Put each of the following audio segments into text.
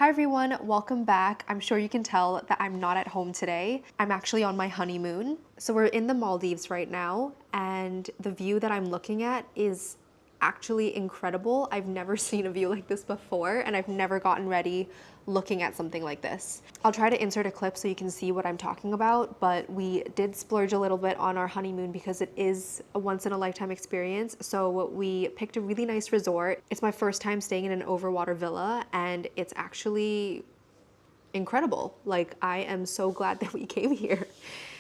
Hi everyone, welcome back. I'm sure you can tell that I'm not at home today. I'm actually on my honeymoon. So we're in the Maldives right now, and the view that I'm looking at is actually incredible. I've never seen a view like this before, and I've never gotten ready looking at something like this. I'll try to insert a clip so you can see what I'm talking about, but we did splurge a little bit on our honeymoon because it is a once in a lifetime experience. So we picked a really nice resort. It's my first time staying in an overwater villa, and it's actually incredible. Like, I am so glad that we came here.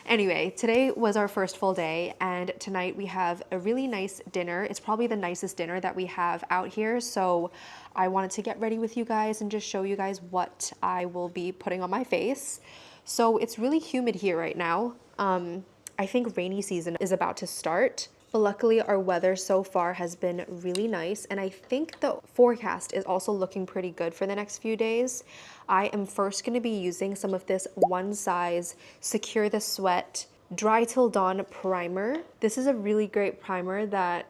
Anyway, today was our first full day, and tonight we have a really nice dinner. It's probably the nicest dinner that we have out here, so I wanted to get ready with you guys and just show you guys what I will be putting on my face. So it's really humid here right now. I think rainy season is about to start. But luckily our weather so far has been really nice, and I think the forecast is also looking pretty good for the next few days. I am first going to be using some of this One Size Secure the Sweat Dry Till Dawn primer. This is a really great primer that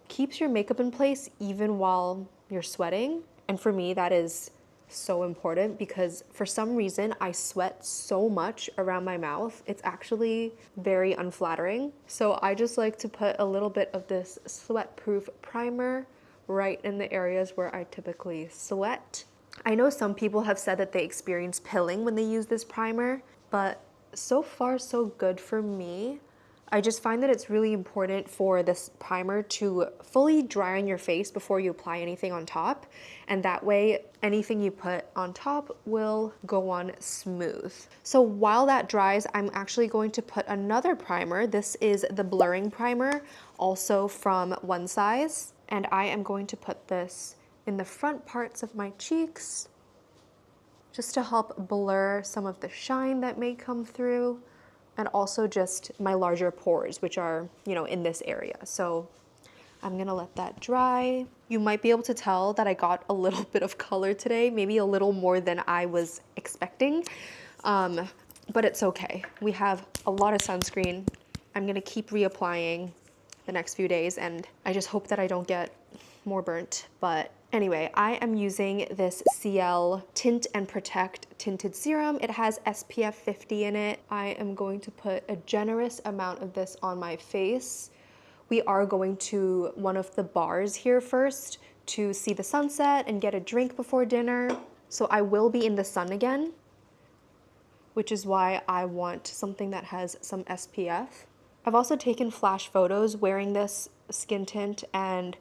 keeps your makeup in place even while you're sweating. And for me, that is so important because for some reason I sweat so much around my mouth. It's actually very unflattering. So I just like to put a little bit of this sweat-proof primer right in the areas where I typically sweat. I know some people have said that they experience pilling when they use this primer, but so far so good for me. I just find that it's really important for this primer to fully dry on your face before you apply anything on top. And that way, anything you put on top will go on smooth. So while that dries, I'm actually going to put another primer. This is the blurring primer, also from One Size. And I am going to put this in the front parts of my cheeks, just to help blur some of the shine that may come through, and also just my larger pores, which are, in this area. So I'm gonna let that dry. You might be able to tell that I got a little bit of color today, maybe a little more than I was expecting, but it's okay. We have a lot of sunscreen. I'm gonna keep reapplying the next few days, and I just hope that I don't get more burnt. But anyway, I am using this CL Tint and Protect Tinted Serum. It has SPF 50 in it. I am going to put a generous amount of this on my face. We are going to one of the bars here first to see the sunset and get a drink before dinner. So I will be in the sun again, which is why I want something that has some SPF. I've also taken flash photos wearing this skin tint, and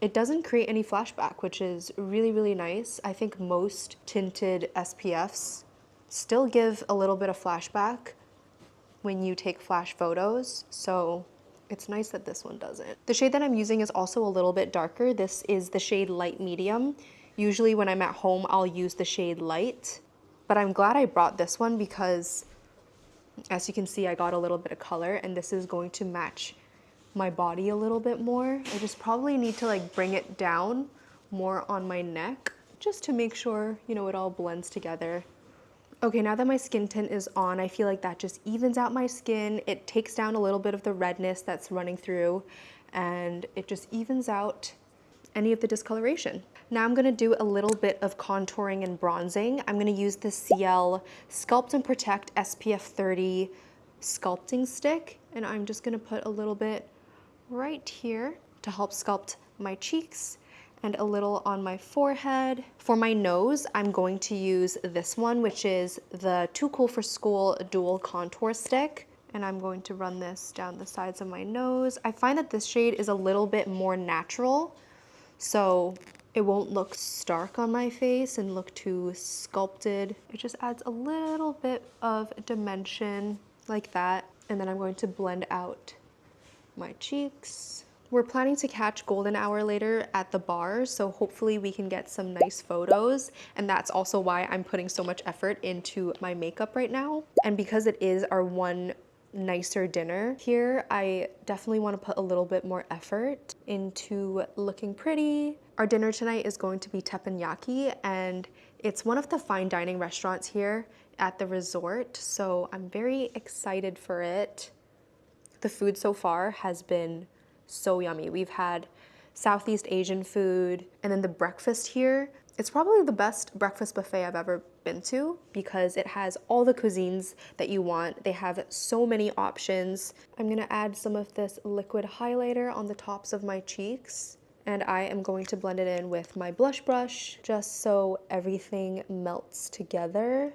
it doesn't create any flashback, which is really, really nice. I think most tinted SPFs still give a little bit of flashback when you take flash photos, so it's nice that this one doesn't. The shade that I'm using is also a little bit darker. This is the shade Light Medium. Usually when I'm at home, I'll use the shade Light, but I'm glad I brought this one because, as you can see, I got a little bit of color, and this is going to match my body a little bit more. I just probably need to bring it down more on my neck just to make sure, it all blends together. Okay, now that my skin tint is on, I feel like that just evens out my skin. It takes down a little bit of the redness that's running through, and it just evens out any of the discoloration. Now I'm gonna do a little bit of contouring and bronzing. I'm gonna use the CL Sculpt and Protect SPF 30 sculpting stick, and I'm just gonna put a little bit right here to help sculpt my cheeks and a little on my forehead. For my nose, I'm going to use this one, which is the Too Cool for School Dual Contour Stick. And I'm going to run this down the sides of my nose. I find that this shade is a little bit more natural, so it won't look stark on my face and look too sculpted. It just adds a little bit of dimension like that. And then I'm going to blend out my cheeks. We're planning to catch golden hour later at the bar, so hopefully we can get some nice photos, and that's also why I'm putting so much effort into my makeup right now. And because it is our one nicer dinner here, I definitely want to put a little bit more effort into looking pretty. Our dinner tonight is going to be teppanyaki, and it's one of the fine dining restaurants here at the resort, so I'm very excited for it. The food so far has been so yummy. We've had Southeast Asian food, and then the breakfast here It's probably the best breakfast buffet I've ever been to because it has all the cuisines that you want. They have so many options. I'm gonna add some of this liquid highlighter on the tops of my cheeks, and I am going to blend it in with my blush brush just so everything melts together.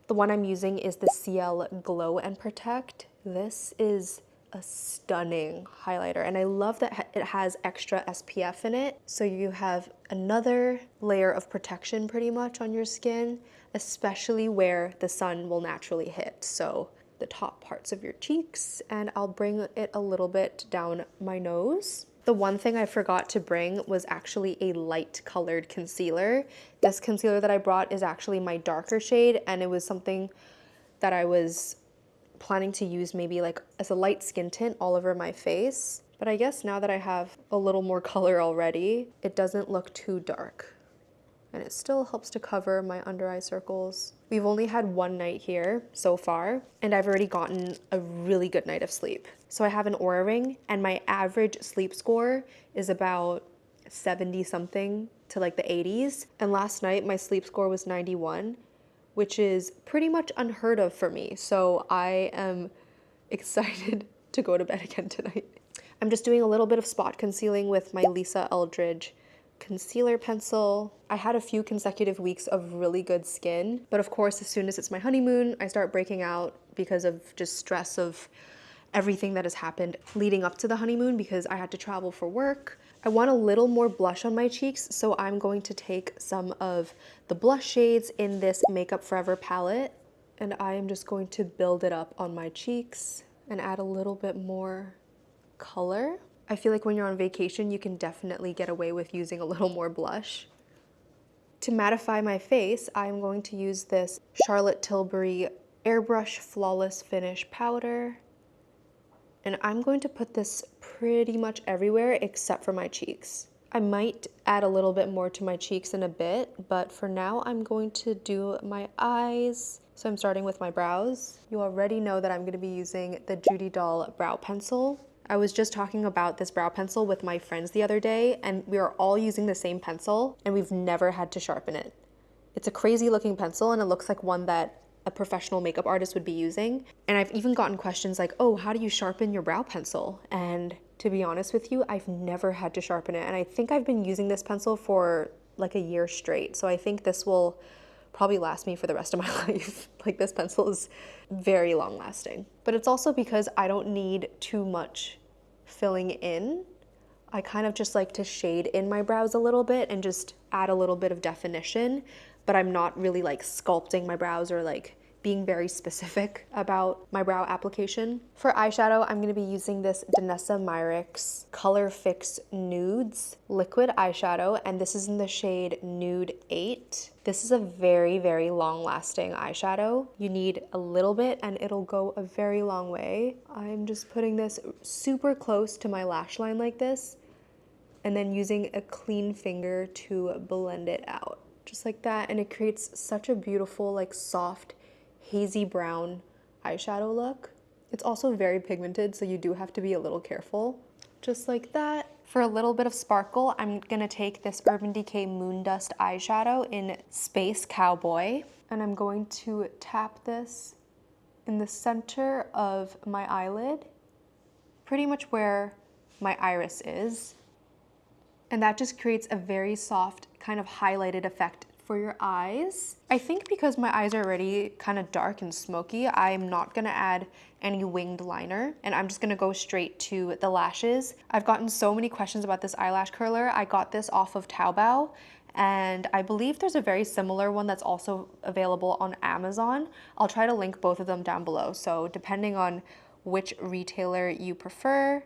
The one I'm using is the CL Glow and Protect. This is a stunning highlighter, and I love that it has extra SPF in it, so you have another layer of protection pretty much on your skin, especially where the sun will naturally hit, so the top parts of your cheeks, and I'll bring it a little bit down my nose. The one thing I forgot to bring was actually a light colored concealer. This concealer that I brought is actually my darker shade, and it was something that I was planning to use maybe like as a light skin tint all over my face. But I guess now that I have a little more color already, it doesn't look too dark. And it still helps to cover my under eye circles. We've only had one night here so far, and I've already gotten a really good night of sleep. So I have an Oura ring, and my average sleep score is about 70 something to like the 80s. And last night my sleep score was 91, which is pretty much unheard of for me. So I am excited to go to bed again tonight. I'm just doing a little bit of spot concealing with my Lisa Eldridge concealer pencil. I had a few consecutive weeks of really good skin, but of course, as soon as it's my honeymoon, I start breaking out because of just stress of everything that has happened leading up to the honeymoon because I had to travel for work. I want a little more blush on my cheeks, so I'm going to take some of the blush shades in this Makeup Forever palette, and I am just going to build it up on my cheeks and add a little bit more color. I feel like when you're on vacation, you can definitely get away with using a little more blush. To mattify my face, I'm going to use this Charlotte Tilbury Airbrush Flawless Finish powder. And I'm going to put this pretty much everywhere except for my cheeks. I might add a little bit more to my cheeks in a bit, but for now I'm going to do my eyes. So I'm starting with my brows. You already know that I'm going to be using the Judy Doll brow pencil. I was just talking about this brow pencil with my friends the other day, and we are all using the same pencil, and we've never had to sharpen it. It's a crazy looking pencil, and it looks like one that a professional makeup artist would be using. And I've even gotten questions like, oh, how do you sharpen your brow pencil? And to be honest with you, I've never had to sharpen it. And I think I've been using this pencil for like a year straight. So I think this will probably last me for the rest of my life. Like, this pencil is very long lasting. But it's also because I don't need too much filling in. I kind of just like to shade in my brows a little bit and just add a little bit of definition, but I'm not really like sculpting my brows or like being very specific about my brow application. For eyeshadow, I'm gonna be using this Danessa Myricks Color Fix Nudes liquid eyeshadow, and this is in the shade Nude 8. This is a very, very long lasting eyeshadow. You need a little bit and it'll go a very long way. I'm just putting this super close to my lash line like this, and then using a clean finger to blend it out. Just like that, and it creates such a beautiful, like soft, hazy brown eyeshadow look. It's also very pigmented, so you do have to be a little careful. Just like that. For a little bit of sparkle, I'm gonna take this Urban Decay Moon Dust eyeshadow in Space Cowboy, and I'm going to tap this in the center of my eyelid, pretty much where my iris is. And that just creates a very soft, kind of highlighted effect for your eyes. I think because my eyes are already kind of dark and smoky, I'm not gonna add any winged liner, and I'm just gonna go straight to the lashes. I've gotten so many questions about this eyelash curler. I got this off of Taobao, and I believe there's a very similar one that's also available on Amazon. I'll try to link both of them down below, so depending on which retailer you prefer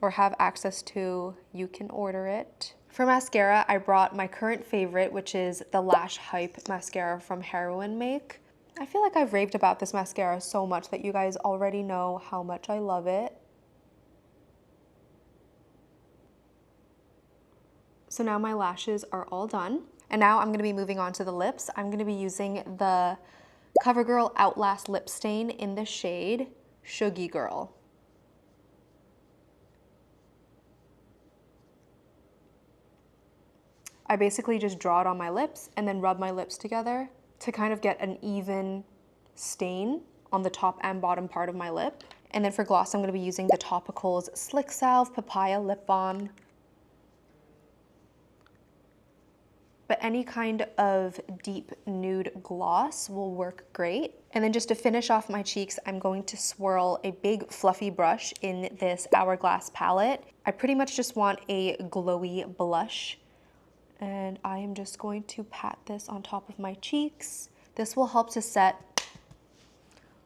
or have access to, you can order it. For mascara, I brought my current favorite, which is the Lash Hype mascara from Heroine make. I feel like I've raved about this mascara so much that you guys already know how much I love it. So now my lashes are all done. And now I'm gonna be moving on to the lips. I'm gonna be using the CoverGirl Outlast Lip Stain in the shade Shuggy Girl. I basically just draw it on my lips and then rub my lips together to kind of get an even stain on the top and bottom part of my lip. And then for gloss, I'm going to be using the Topicals Slick Salve Papaya Lip Balm. But any kind of deep nude gloss will work great. And then just to finish off my cheeks, I'm going to swirl a big fluffy brush in this Hourglass palette. I pretty much just want a glowy blush. And I am just going to pat this on top of my cheeks. This will help to set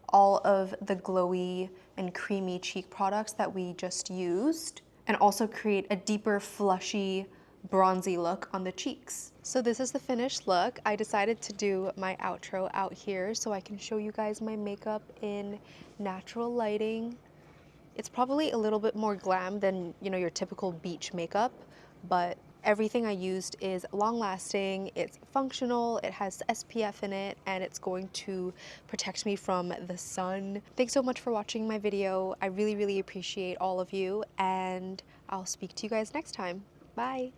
all of the glowy and creamy cheek products that we just used, and also create a deeper, flushy, bronzy look on the cheeks. So this is the finished look. I decided to do my outro out here so I can show you guys my makeup in natural lighting. It's probably a little bit more glam than, you know, your typical beach makeup, but everything I used is long lasting, it's functional, it has SPF in it, and it's going to protect me from the sun. Thanks so much for watching my video. I really, really appreciate all of you, and I'll speak to you guys next time. Bye.